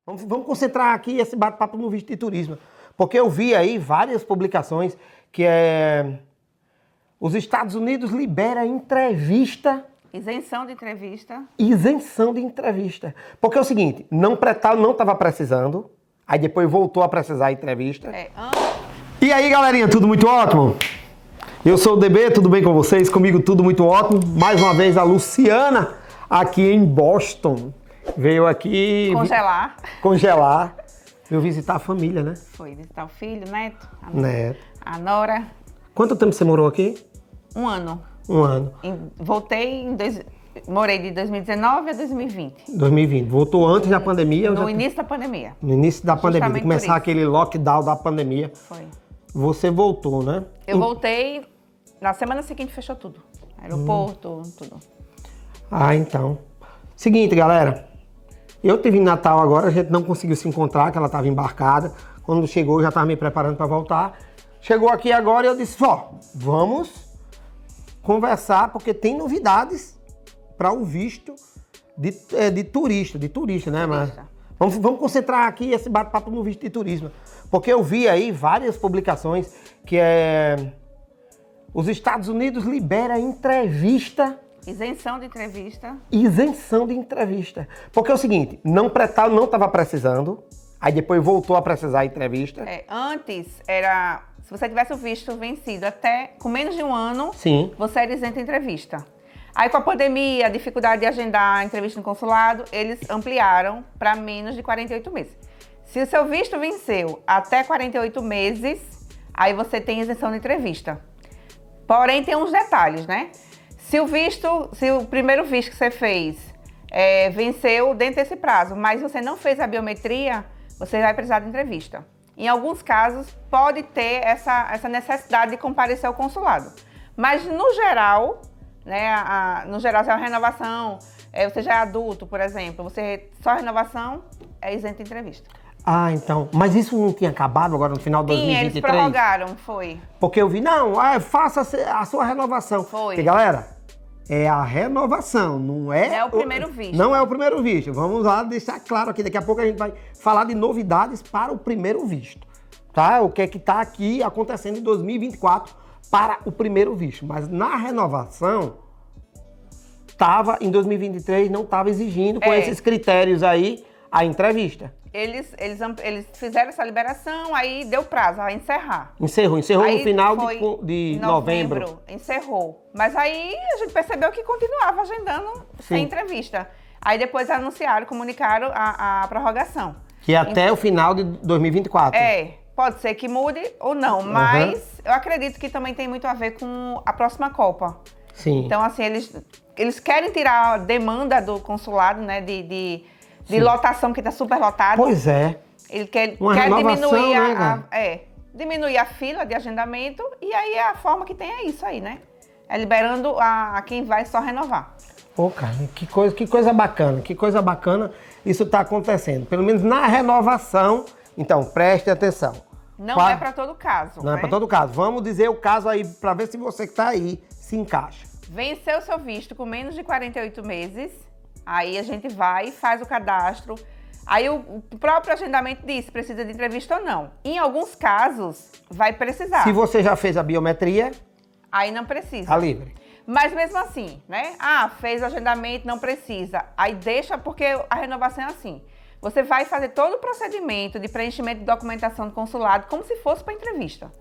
Vamos concentrar aqui esse bate-papo no visto de turismo. Porque eu vi aí várias publicações que os Estados Unidos libera entrevista. Isenção de entrevista. Isenção de entrevista. Porque é o seguinte, não estava precisando, aí depois voltou a precisar de entrevista. E aí, galerinha, tudo muito ótimo? Eu sou o DB, tudo bem com vocês? Comigo tudo muito ótimo. Mais uma vez a Luciana, aqui em Boston. Veio aqui... Congelar. Veio visitar a família, né? Foi visitar o filho, neto. Neto. A nora. Quanto tempo você morou aqui? 1 ano. 1 ano. Morei de 2019 a 2020. 2020. Voltou antes da pandemia? No início da pandemia. No início da pandemia, de começar por aquele lockdown da pandemia. Foi. Você voltou, né? Eu voltei, na semana seguinte fechou tudo. Aeroporto, tudo. Ah, então. Seguinte, galera. Eu tive em Natal agora, a gente não conseguiu se encontrar, que ela estava embarcada. Quando chegou, eu já estava me preparando para voltar. Chegou aqui agora e eu disse, vamos conversar, porque tem novidades para o visto de turista, né? Mas vamos concentrar aqui esse bate-papo no visto de turismo. Porque eu vi aí várias publicações que os Estados Unidos libera entrevista. Isenção de entrevista. Isenção de entrevista. Porque é o seguinte, não estava precisando, aí depois voltou a precisar de entrevista. Antes era, se você tivesse o visto vencido até com menos de 1 ano, sim, você era isento de entrevista. Aí com a pandemia, a dificuldade de agendar a entrevista no consulado, eles ampliaram para menos de 48 meses. Se o seu visto venceu até 48 meses, aí você tem isenção de entrevista. Porém, tem uns detalhes, né? Se o primeiro visto que você fez venceu dentro desse prazo, mas você não fez a biometria, você vai precisar de entrevista. Em alguns casos, pode ter essa necessidade de comparecer ao consulado. Mas, no geral, né, se é uma renovação, você já é adulto, por exemplo, só renovação é isento de entrevista. Ah, então. Mas isso não tinha acabado agora no final de 2023? Sim, eles prorrogaram, foi. Porque eu vi, faça a sua renovação. Foi. Porque, galera, é a renovação, não é... Não é o primeiro visto. Não é o primeiro visto. Vamos lá deixar claro aqui. Daqui a pouco a gente vai falar de novidades para o primeiro visto. Tá? O que é que está aqui acontecendo em 2024 para o primeiro visto. Mas na renovação, em 2023, não estava exigindo com esses critérios aí a entrevista. Eles fizeram essa liberação, aí deu prazo a encerrar. Encerrou aí no final de novembro. Encerrou. Mas aí a gente percebeu que continuava agendando sem entrevista. Aí depois comunicaram a prorrogação. Que é até o final de 2024. Pode ser que mude ou não, mas eu acredito que também tem muito a ver com a próxima Copa. Sim. Então, assim, eles querem tirar a demanda do consulado, né, de lotação, que está super lotado. Pois é. Ele quer diminuir a fila de agendamento, e aí a forma que tem é isso aí, né? É liberando a quem vai só renovar. Pô, cara, que coisa bacana isso está acontecendo. Pelo menos na renovação, então preste atenção. Não é para todo caso. Não é para todo caso. Vamos dizer o caso aí, para ver se você que está aí se encaixa. Venceu o seu visto com menos de 48 meses, aí a gente vai e faz o cadastro. Aí o próprio agendamento diz se precisa de entrevista ou não. Em alguns casos, vai precisar. Se você já fez a biometria... Aí não precisa. Tá livre. Mas mesmo assim, né? Fez o agendamento, não precisa. Aí deixa, porque a renovação é assim. Você vai fazer todo o procedimento de preenchimento de documentação do consulado como se fosse para entrevista.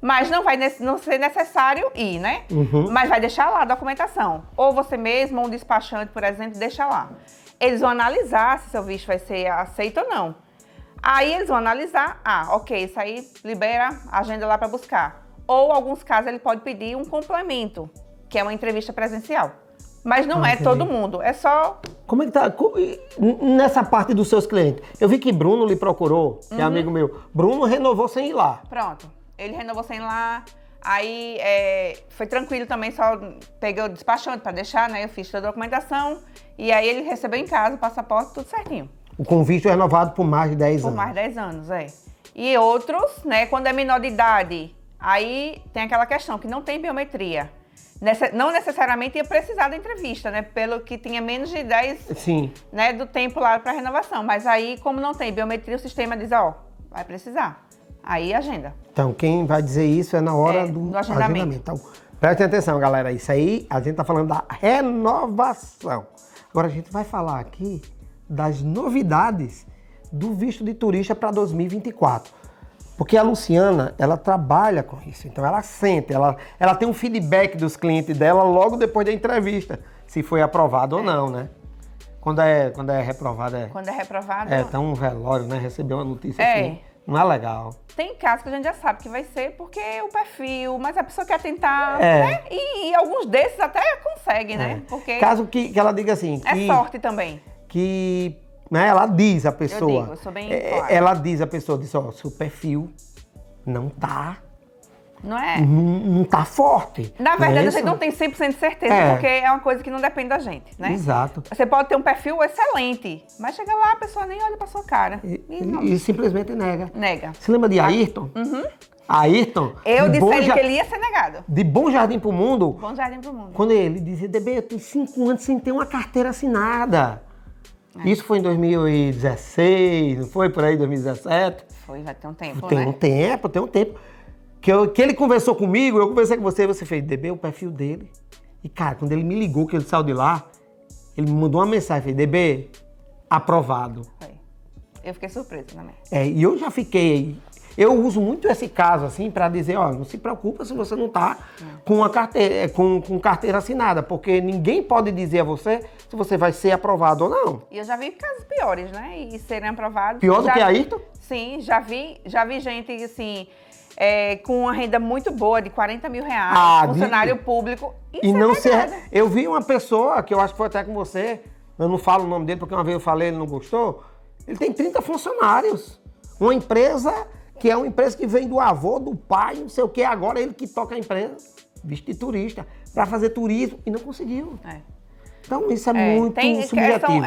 Mas não ser necessário ir, né? Mas vai deixar lá a documentação. Ou você mesmo, ou um despachante, por exemplo, deixa lá. Eles vão analisar se seu visto vai ser aceito ou não. Aí eles vão analisar, ok, isso aí libera, agenda lá para buscar. Ou, em alguns casos, ele pode pedir um complemento, que é uma entrevista presencial. Mas não é todo mundo, é só... Como é que tá nessa parte dos seus clientes? Eu vi que Bruno lhe procurou, que é amigo meu. Bruno renovou sem ir lá. Pronto. Ele renovou sem ir lá, aí foi tranquilo também, só peguei o despachante para deixar, né? Eu fiz toda a documentação e aí ele recebeu em casa o passaporte, tudo certinho. Com visto renovado por mais de 10 anos. Por mais de 10 anos, E outros, né, quando é menor de idade, aí tem aquela questão que não tem biometria. não necessariamente ia precisar da entrevista, né? Pelo que tinha menos de 10, Sim. né, do tempo lá para renovação. Mas aí, como não tem biometria, o sistema diz, ó, vai precisar. Aí agenda. Então, quem vai dizer isso é na hora do agendamento. Então, prestem atenção, galera. Isso aí, a gente tá falando da renovação. Agora, a gente vai falar aqui das novidades do visto de turista para 2024. Porque a Luciana, ela trabalha com isso. Então, ela sente, ela tem um feedback dos clientes dela logo depois da entrevista, se foi aprovado ou não, né? Quando é reprovado, Quando é reprovado... É tão um velório, né? Receber uma notícia É. assim, não é legal. Tem casos que a gente já sabe que vai ser porque o perfil, mas a pessoa quer tentar, É. né? E alguns desses até conseguem, né? Porque Caso que ela diga assim... é sorte também. Que, né, ela diz a pessoa... Eu digo, eu sou bem clara. Ela diz a pessoa, diz, ó, seu perfil não tá... Não é? Não tá forte. Na verdade, não é a gente isso? não tem 100% de certeza, É. porque é uma coisa que não depende da gente, né? Exato. Você pode ter um perfil excelente, mas chega lá, a pessoa nem olha pra sua cara. E não, E simplesmente nega. nega. Você lembra de Ayrton? Ayrton, Eu de disse Bom a ele Ja- que ele ia ser negado. de Bom Jardim pro Mundo, Bom jardim pro mundo. quando ele dizia, DB, eu tenho 5 anos sem ter uma carteira assinada. Isso foi em 2016, não foi por aí, 2017? Foi, vai ter um tempo, Tem né? um tempo. Que ele conversou comigo, eu conversei com você fez, DB, o perfil dele. E, cara, quando ele me ligou, que ele saiu de lá, ele me mandou uma mensagem, fez, DB, aprovado. Foi. Eu fiquei surpresa também. E eu já fiquei... Eu uso muito esse caso, assim, para dizer, ó, não se preocupa se você não tá com uma carteira, com carteira assinada, porque ninguém pode dizer a você se você vai ser aprovado ou não. E eu já vi casos piores, né? E serem aprovados. Pior do Já que vi- Ayrton? Sim, já vi gente, assim, com uma renda muito boa, de 40 mil reais, Ah, funcionário público, E ser não ser... negada. Eu vi uma pessoa, que eu acho que foi até com você, eu não falo o nome dele porque uma vez eu falei ele não gostou, ele tem 30 funcionários. Uma empresa que é uma empresa que vem do avô, do pai, não sei o que, agora ele que toca a empresa, visto de turista, para fazer turismo e não conseguiu. É. Então isso é muito subjetivo.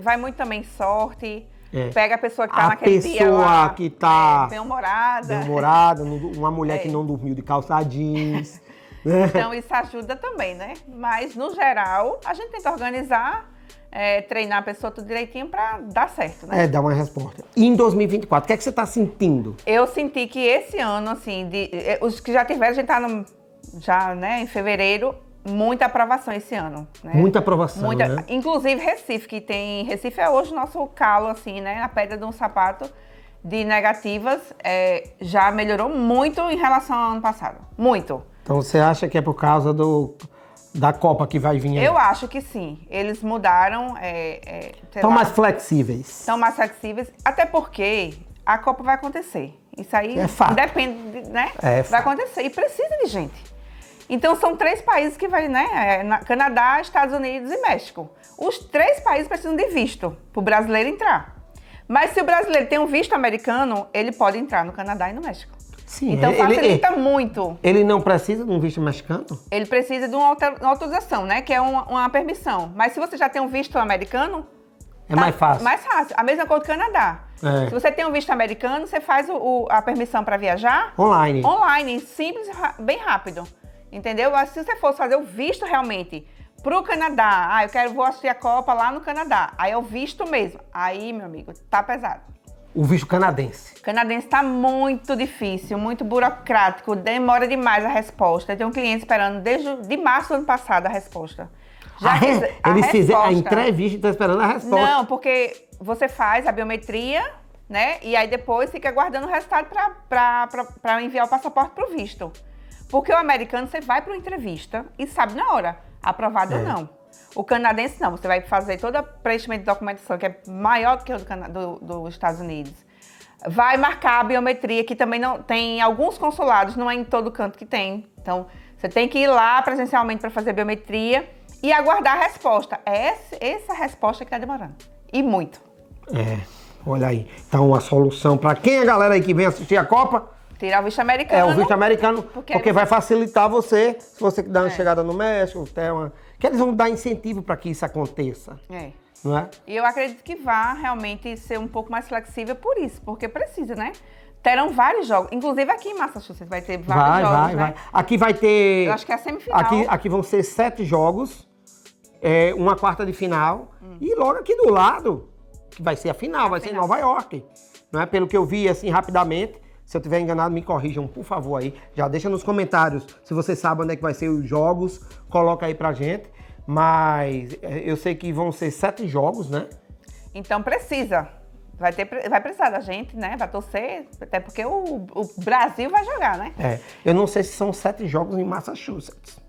Vai muito também sorte, É. pega a pessoa que tá A naquele dia pessoa lá, que tá bem-humorada. Demorada, uma mulher que não dormiu de calça jeans. né? Então isso ajuda também, né? Mas, no geral, a gente tenta organizar, treinar a pessoa tudo direitinho para dar certo, né? Dá uma resposta. E em 2024, o que é que você está sentindo? Eu senti que esse ano, assim, os que já tiveram, a gente tá já, né, em fevereiro, muita aprovação esse ano. Né? Muita aprovação, né? Inclusive Recife, Recife é hoje o nosso calo, assim, né? A pedra de um sapato de negativas já melhorou muito em relação ao ano passado. Muito. Então você acha que é por causa da Copa que vai vir aí? Eu acho que sim. Eles mudaram. Estão mais flexíveis. Estão mais flexíveis, até porque a Copa vai acontecer. Isso aí É fato. depende, né? É vai fato. acontecer. E precisa de gente. Então são 3 países que vai, né? Canadá, Estados Unidos e México. Os 3 países precisam de visto para o brasileiro entrar. Mas se o brasileiro tem um visto americano, ele pode entrar no Canadá e no México. Sim, Então facilita muito. Ele não precisa de um visto mexicano? Ele precisa de uma autorização, né? Que é uma permissão. Mas se você já tem um visto americano, É mais fácil. mais fácil. A mesma coisa do Canadá. É. Se você tem um visto americano, você faz a permissão para viajar Online. online, simples, bem rápido. Entendeu? Mas se você fosse fazer o visto realmente pro Canadá, vou assistir a Copa lá no Canadá, aí é o visto mesmo. Aí, meu amigo, tá pesado. O visto canadense. O canadense tá muito difícil, muito burocrático, demora demais a resposta. Eu tenho um cliente esperando desde março do ano passado a resposta. Eles fizeram a entrevista e estão esperando a resposta. Não, porque você faz a biometria, né? E aí depois fica aguardando o resultado para enviar o passaporte pro visto. Porque o americano, você vai para uma entrevista e sabe na hora, aprovado ou não. O canadense não, você vai fazer todo o preenchimento de documentação, que é maior do que o dos Estados Unidos. Vai marcar a biometria, que também não tem alguns consulados, não é em todo canto que tem. Então, você tem que ir lá presencialmente para fazer a biometria e aguardar a resposta. É essa resposta que está demorando. E muito. Olha aí. Então, a solução para quem é a galera aí que vem assistir a Copa... Tirar o visto americano. É, o visto americano, porque vai facilitar você, se você dar uma chegada no México, que eles vão dar incentivo para que isso aconteça, não é? E eu acredito que vai realmente ser um pouco mais flexível por isso, porque precisa, né? Terão vários jogos. Inclusive aqui em Massachusetts vai ter vários jogos, né? Vai. Aqui vai ter... Eu acho que é a semifinal. Aqui vão ser 7 jogos, uma quarta de final. E logo aqui do lado, que vai ser a final, vai ser em Nova York. Não é? Pelo que eu vi, assim, rapidamente. Se eu estiver enganado, me corrijam, por favor, aí. Já deixa nos comentários se você sabe onde é que vai ser os jogos. Coloca aí pra gente. Mas eu sei que vão ser 7 jogos, né? Então precisa. Vai precisar da gente, né? Vai torcer, até porque o Brasil vai jogar, né? Eu não sei se são 7 jogos em Massachusetts.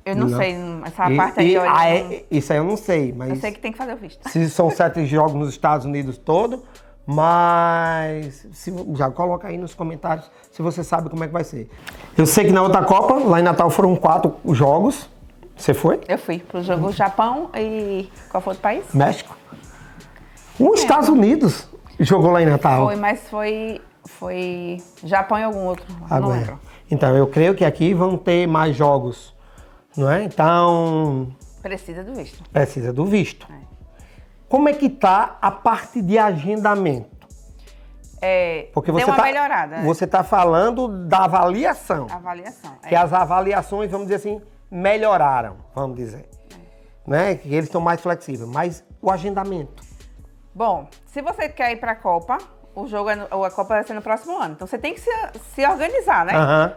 Eu não sei, essa parte aí. Isso aí eu não sei, mas... Eu sei que tem que fazer o visto. Se são 7 jogos nos Estados Unidos todo, mas já coloca aí nos comentários se você sabe como é que vai ser. Eu sei que na outra Copa, lá em Natal, foram 4 jogos. Você foi? Eu fui pro jogo Japão e... Qual foi o país? México. Os Estados Unidos jogou lá em Natal. Foi, mas foi Japão e algum outro, não lembro. Então, eu creio que aqui vão ter mais jogos, não é? Então... Precisa do visto. Precisa do visto. Como é que tá a parte de agendamento? Porque você deu uma melhorada. Você está falando da avaliação. Avaliação. Que as avaliações, vamos dizer assim, melhoraram, vamos dizer. Né? Que eles estão mais flexíveis. Mas o agendamento? Bom, se você quer ir para a Copa, a Copa vai ser no próximo ano. Então você tem que se organizar, né?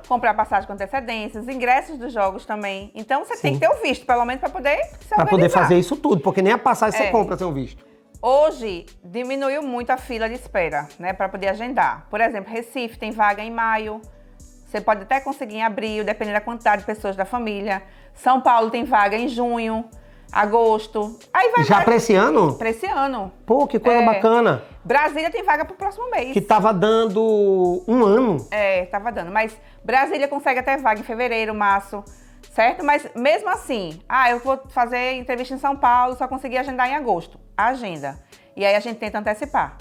Comprar passagem com antecedência, os ingressos dos jogos também. Então você tem que ter o visto, pelo menos para poder se organizar. Para poder fazer isso tudo, porque nem a passagem você compra sem o visto. Hoje diminuiu muito a fila de espera, né? Para poder agendar. Por exemplo, Recife tem vaga em maio. Você pode até conseguir em abril, dependendo da quantidade de pessoas da família. São Paulo tem vaga em junho. Agosto. Aí vai já para esse ano? Para esse ano. Pô, que coisa bacana. Brasília tem vaga para o próximo mês. Que tava dando um ano. Tava dando. Mas Brasília consegue até vaga em fevereiro, março, certo? Mas mesmo assim, eu vou fazer entrevista em São Paulo, só consegui agendar em agosto. Agenda. E aí a gente tenta antecipar.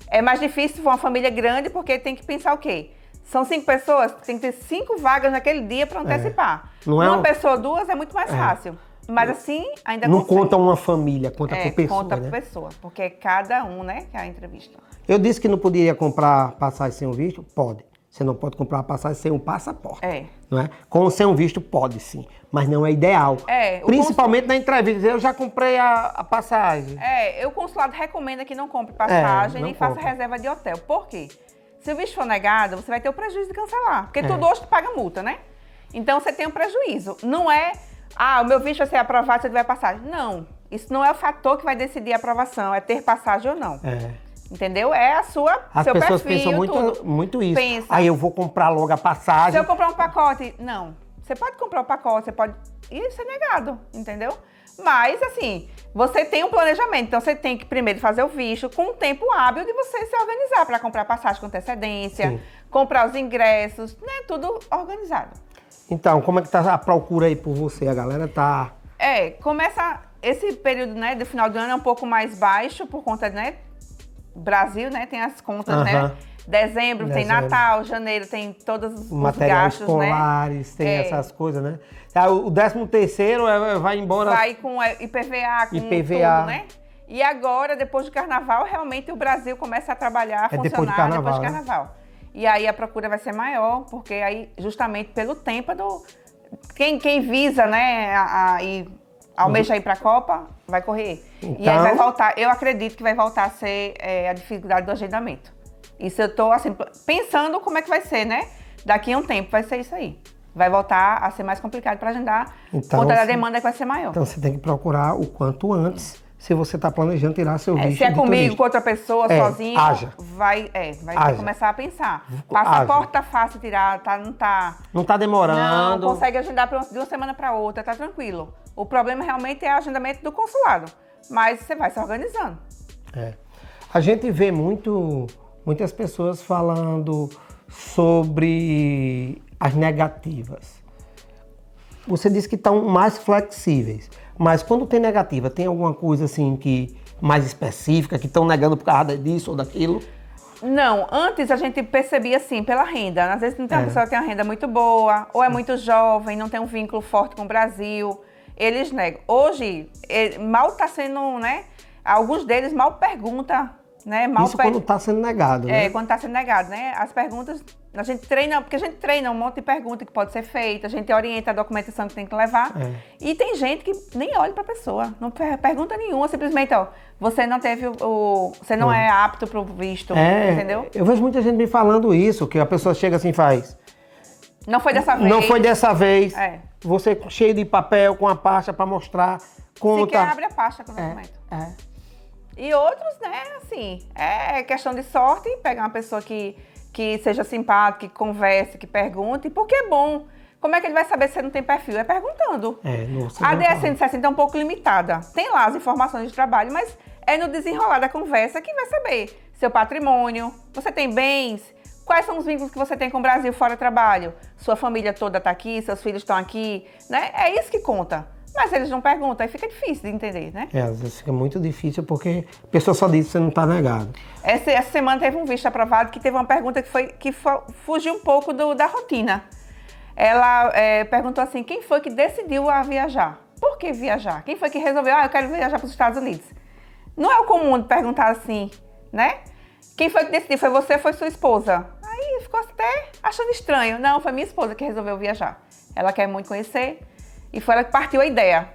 É mais difícil se for uma família grande, porque tem que pensar o quê? São 5 pessoas, tem que ter 5 vagas naquele dia para antecipar. Uma pessoa, 2 é muito mais fácil. Mas assim, ainda não conta uma família, conta por pessoa, conta por pessoa, porque é cada um, né, que é a entrevista. Eu disse que não poderia comprar passagem sem o visto? Pode. Você não pode comprar passagem sem um passaporte. Não é? Com ou sem um visto, pode sim. Mas não é ideal. Principalmente na entrevista. Eu já comprei a passagem. O consulado recomenda que não compre passagem nem faça reserva de hotel. Por quê? Se o visto for negado, você vai ter o prejuízo de cancelar. Porque tudo hoje tu paga multa, né? Então você tem um prejuízo. Não é... o meu visto vai ser aprovado se eu tiver passagem. Não, isso não é o fator que vai decidir a aprovação, é ter passagem ou não. Entendeu? É a sua, As seu pessoas perfil, pensam muito isso. Pensa. Aí eu vou comprar logo a passagem. Se eu comprar um pacote, não. Você pode comprar um pacote, você pode... Isso é negado, entendeu? Mas, assim, você tem um planejamento. Então, você tem que primeiro fazer o visto com um tempo hábil de você se organizar para comprar passagem com antecedência, comprar os ingressos, né? Tudo organizado. Então, como é que tá a procura aí por você? A galera tá... Começa... Esse período, né, do final do ano é um pouco mais baixo por conta, né? Brasil, né, tem as contas, né? Dezembro tem Natal, janeiro tem todos os materiais gastos, escolares, né? Tem essas coisas, né? O 13º vai embora... Vai com IPVA, com tudo, né? E agora, depois do Carnaval, realmente o Brasil começa a trabalhar, funcionar depois de Carnaval. E aí a procura vai ser maior, porque aí, justamente pelo tempo do... Quem visa, né, almeja ir para a Copa, vai correr. Então... E aí vai voltar, eu acredito que vai voltar a ser a dificuldade do agendamento. Isso eu estou, assim, pensando como é que vai ser, né? Daqui a um tempo vai ser isso aí. Vai voltar a ser mais complicado para agendar, por conta da demanda que vai ser maior. Então você tem que procurar o quanto antes, se você está planejando tirar seu visto se é comigo, turista. com outra pessoa, sozinho, vai ter que começar a pensar. Passaporte tá fácil tirar, não tá... Não tá demorando. Não, consegue agendar de uma semana para outra, tá tranquilo. O problema realmente é o agendamento do consulado, mas você vai se organizando. A gente vê muitas pessoas falando sobre as negativas. Você disse que estão mais flexíveis, mas quando tem negativa, tem alguma coisa assim que mais específica, que estão negando por causa disso ou daquilo? Não, antes a gente percebia assim, pela renda. Às vezes não tem uma pessoa que tem uma renda muito boa, ou é muito jovem, não tem um vínculo forte com o Brasil, eles negam. Hoje, mal está sendo, né? Alguns deles mal perguntam né? Isso quando está sendo negado, né? Quando está sendo negado, né? As perguntas, a gente treina, porque a gente treina um monte de pergunta que pode ser feita, a gente orienta a documentação que tem que levar. E tem gente que nem olha para a pessoa, não pergunta nenhuma, simplesmente, ó, você não teve você não é apto para o visto, entendeu? Eu vejo muita gente me falando isso, que a pessoa chega assim e faz. Não foi dessa vez. Não foi dessa vez. Você cheio de papel, com a pasta para mostrar, conta. Sequer abre a pasta com o documento. E outros, né, assim, é questão de sorte, pegar uma pessoa que seja simpática, que converse, que pergunte, porque é bom. Como é que ele vai saber se você não tem perfil? É perguntando. A DS-160 é um pouco limitada. Tem lá as informações de trabalho, mas é no desenrolar da conversa que vai saber seu patrimônio, você tem bens, quais são os vínculos que você tem com o Brasil fora do trabalho, sua família toda está aqui, seus filhos estão aqui, né? É isso que conta. Mas eles não perguntam, aí fica difícil de entender, né? Às vezes fica muito difícil porque a pessoa só diz que você não está negado. Essa semana teve um visto aprovado que teve uma pergunta que fugiu um pouco da rotina. Ela perguntou assim, quem foi que decidiu a viajar? Por que viajar? Quem foi que resolveu, eu quero viajar para os Estados Unidos? Não é o comum de perguntar assim, né? Quem foi que decidiu? Foi você ou foi sua esposa? Aí ficou até achando estranho. Não, foi minha esposa que resolveu viajar. Ela quer muito conhecer. E foi ela que partiu a ideia.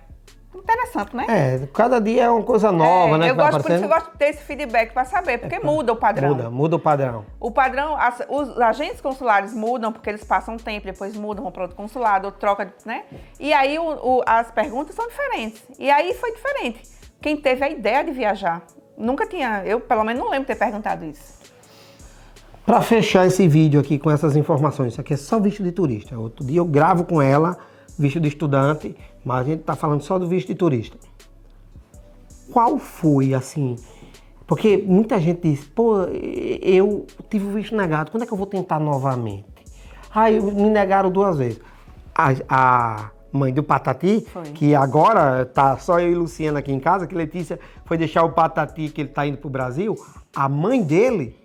Interessante, né? Cada dia é uma coisa nova, né? Por isso eu gosto de ter esse feedback para saber, porque muda o padrão. Muda o padrão. O padrão, os agentes consulares mudam porque eles passam um tempo, depois mudam, vão para outro consulado, ou troca, né? E aí as perguntas são diferentes. E aí foi diferente. Quem teve a ideia de viajar, nunca tinha, eu pelo menos não lembro de ter perguntado isso. Para fechar esse vídeo aqui com essas informações, isso aqui é só visto de turista. Outro dia eu gravo com ela, visto de estudante, mas a gente está falando só do visto de turista. Qual foi, assim... Porque muita gente diz, pô, eu tive o visto negado, quando é que eu vou tentar novamente? Me negaram 2 vezes. A mãe do Patati, que agora tá só eu e Luciana aqui em casa, que Letícia foi deixar o Patati, que ele tá indo pro Brasil, a mãe dele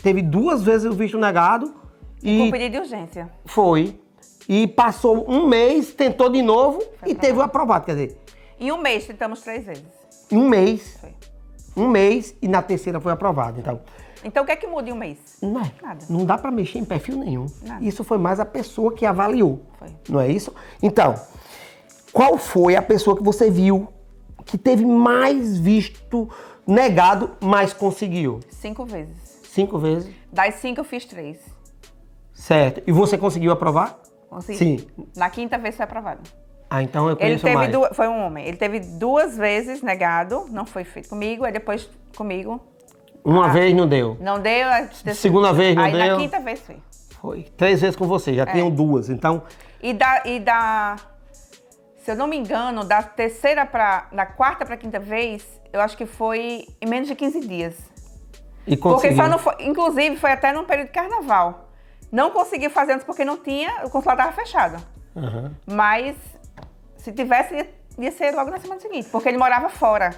teve 2 vezes o visto negado. Com pedido de urgência. Foi. E passou 1 mês, tentou de novo e teve o aprovado, quer dizer... Em 1 mês, tentamos 3 vezes. Em 1 mês. Foi. 1 mês e na terceira foi aprovado, então... Então o que é que muda em 1 mês? Nada. Não dá para mexer em perfil nenhum. Nada. Isso foi mais a pessoa que avaliou. Foi. Não é isso? Então, qual foi a pessoa que você viu que teve mais visto negado, mas conseguiu? 5 vezes. 5 vezes? Das 5 eu fiz 3. Certo. E você conseguiu aprovar? Consegui. Sim. Na 5ª vez foi aprovado. Então eu conheço mais. Foi um homem. Ele teve 2 vezes negado, não foi feito comigo, aí depois comigo. 1 vez não deu. Não deu. Segunda vez não deu. Aí na 5ª vez foi. Foi. 3 vezes com você, já tinham 2, então... Se eu não me engano, da 4ª para a 5ª vez, eu acho que foi em menos de 15 dias. E conseguiu. Porque só não foi, inclusive foi até num período de carnaval. Não consegui fazer antes porque não tinha, o consulado estava fechado. Mas se tivesse, ia ser logo na semana seguinte, porque ele morava fora.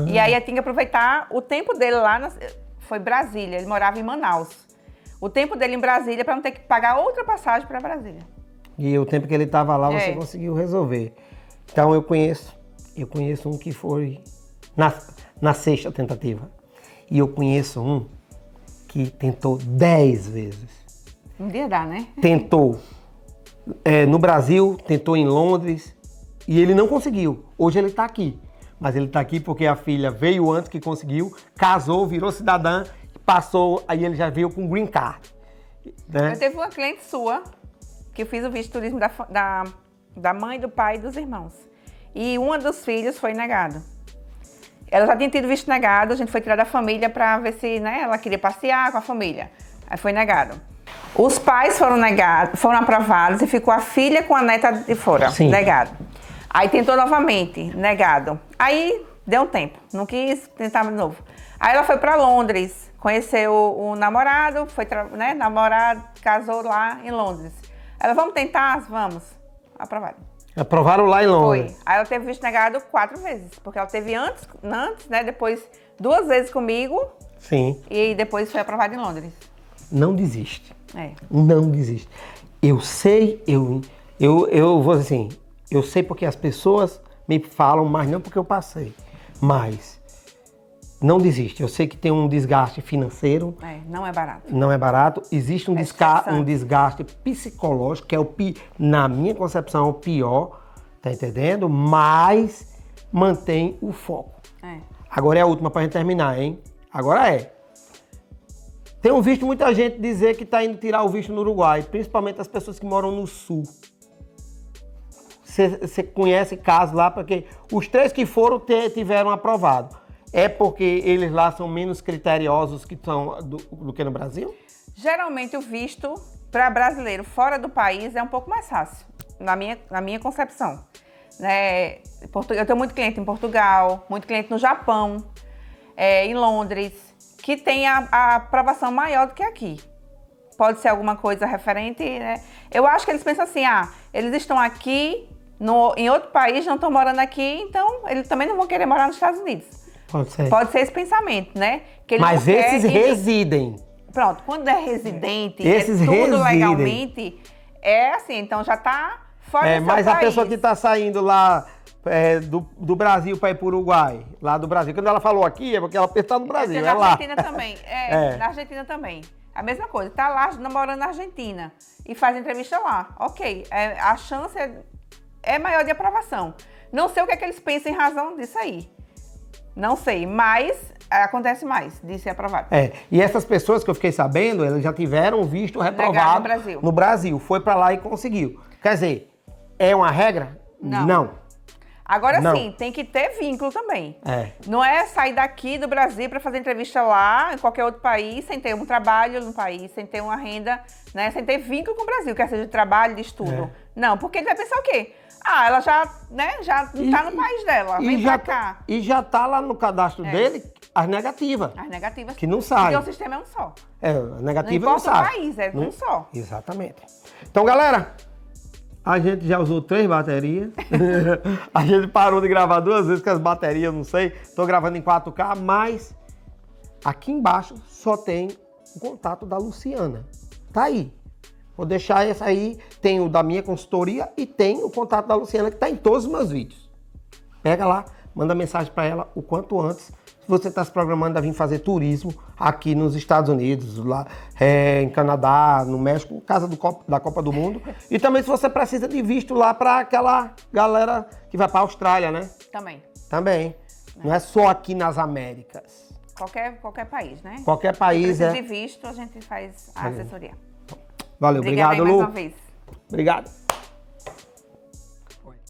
E aí eu tinha que aproveitar o tempo dele lá, foi Brasília, ele morava em Manaus. O tempo dele em Brasília para não ter que pagar outra passagem para Brasília. E o tempo que ele estava lá, você conseguiu resolver. Então eu conheço um que foi na 6ª tentativa. E eu conheço um que tentou 10 vezes. Um dia dá, né? Tentou no Brasil, tentou em Londres e ele não conseguiu. Hoje ele está aqui. Mas ele está aqui porque a filha veio antes que conseguiu, casou, virou cidadã, passou, aí ele já veio com green card. Né? Eu teve uma cliente sua que eu fiz o visto de turismo da mãe, do pai e dos irmãos. E um dos filhos foi negado. Ela já tinha tido visto negado, a gente foi tirar da família para ver se, né, ela queria passear com a família. Aí foi negado. Os pais foram aprovados e ficou a filha com a neta de fora, negado. Aí tentou novamente, negado. Aí deu um tempo, não quis tentar de novo. Aí ela foi para Londres, conheceu o namorado, foi namorado, casou lá em Londres. Ela, vamos tentar? Vamos. Aprovado. Aprovaram lá em Londres. Foi. Aí ela teve visto negado 4 vezes, porque ela teve antes, né, depois 2 vezes comigo. Sim. E depois foi aprovado em Londres. Não desiste. Não desiste. Eu sei, eu vou dizer assim, eu sei porque as pessoas me falam, mas não porque eu passei. Mas Não desiste. Eu sei que tem um desgaste financeiro. Não é barato. Não é barato. Existe um estressante. desgaste psicológico, que é na minha concepção, é o pior. Tá entendendo? Mas mantém o foco. Agora é a última pra gente terminar, hein? Agora é. Tenho visto muita gente dizer que tá indo tirar o visto no Uruguai, principalmente as pessoas que moram no sul. Você conhece casos lá, porque os 3 que foram tiveram aprovado. É porque eles lá são menos criteriosos que são do que no Brasil? Geralmente o visto para brasileiro fora do país é um pouco mais fácil, na minha concepção. Né? Eu tenho muito cliente em Portugal, muito cliente no Japão, em Londres, que tem a aprovação maior do que aqui. Pode ser alguma coisa referente, né? Eu acho que eles pensam assim, eles estão aqui, em outro país, não estão morando aqui, então eles também não vão querer morar nos Estados Unidos. Pode ser. Pode ser esse pensamento, né? Que ele Mas não esses quer residem. Pronto, quando é residente, Esses tudo residem. legalmente, é assim, então já tá fora do seu Mas país. a pessoa que está saindo lá do Brasil para ir para o Uruguai, lá do Brasil, quando ela falou aqui, é porque ela está no Brasil, na lá. Argentina também, na Argentina também. A mesma coisa, tá lá namorando na Argentina e faz entrevista lá, ok, a chance é maior de aprovação. Não sei o que é que eles pensam em razão disso aí. Não sei, mas acontece mais de ser aprovado. E essas pessoas que eu fiquei sabendo, elas já tiveram visto reprovado no Brasil. Foi para lá e conseguiu. Quer dizer, é uma regra? Não. Agora sim, tem que ter vínculo também. É. Não é sair daqui do Brasil para fazer entrevista lá, em qualquer outro país, sem ter um trabalho no país, sem ter uma renda, né, sem ter vínculo com o Brasil, quer seja de trabalho, de estudo. Não, porque ele vai pensar o quê? Ah, ela já, né, já tá no país dela, vem pra cá. E já tá lá no cadastro dele as negativas. As negativas. Que não saem. Porque o sistema é um só. A negativa não não importa sai. o país, é um só. Exatamente. Então, galera, a gente já usou 3 baterias. A gente parou de gravar 2 vezes com as baterias, não sei. Tô gravando em 4K, mas aqui embaixo só tem o contato da Luciana. Tá aí. Vou deixar essa aí, tem o da minha consultoria e tem o contato da Luciana que tá em todos os meus vídeos. Pega lá, manda mensagem para ela o quanto antes. Se você está se programando a vir fazer turismo aqui nos Estados Unidos, lá em Canadá, no México, casa da Copa do Mundo. E também se você precisa de visto lá para aquela galera que vai para a Austrália, né? Também. Não é só aqui nas Américas. Qualquer país, né? Qualquer país. Se precisa de visto, a gente faz a assessoria. Valeu, obrigado, Lu. Mais uma vez. Obrigado.